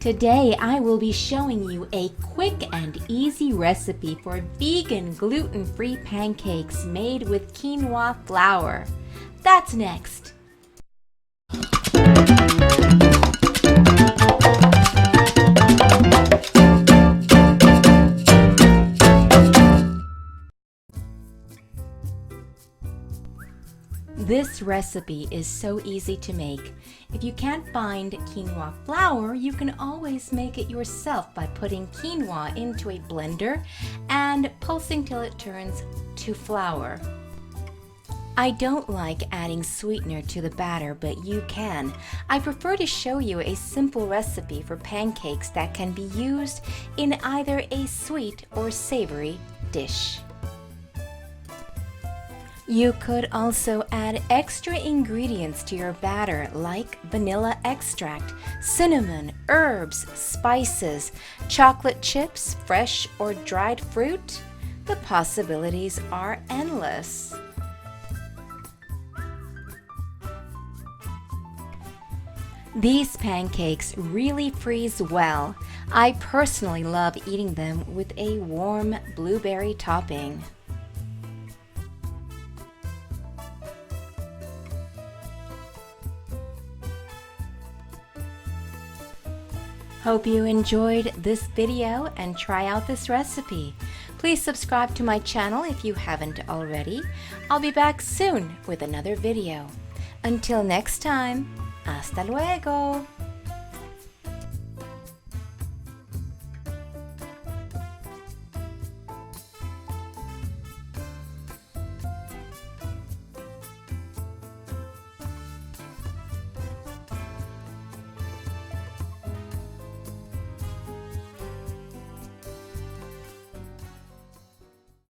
Today I will be showing you a quick and easy recipe for vegan gluten-free pancakes made with quinoa flour. That's next. This recipe is so easy to make. If you can't find quinoa flour, you can always make it yourself by putting quinoa into a blender and pulsing till it turns to flour. I don't like adding sweetener to the batter, but you can. I prefer to show you a simple recipe for pancakes that can be used in either a sweet or savory dish. You could also add extra ingredients to your batter like vanilla extract, cinnamon, herbs, spices, chocolate chips, fresh or dried fruit. The possibilities are endless. These pancakes really freeze well. I personally love eating them with a warm blueberry topping. Hope you enjoyed this video and try out this recipe. Please subscribe to my channel if you haven't already. I'll be back soon with another video. Until next time, hasta luego!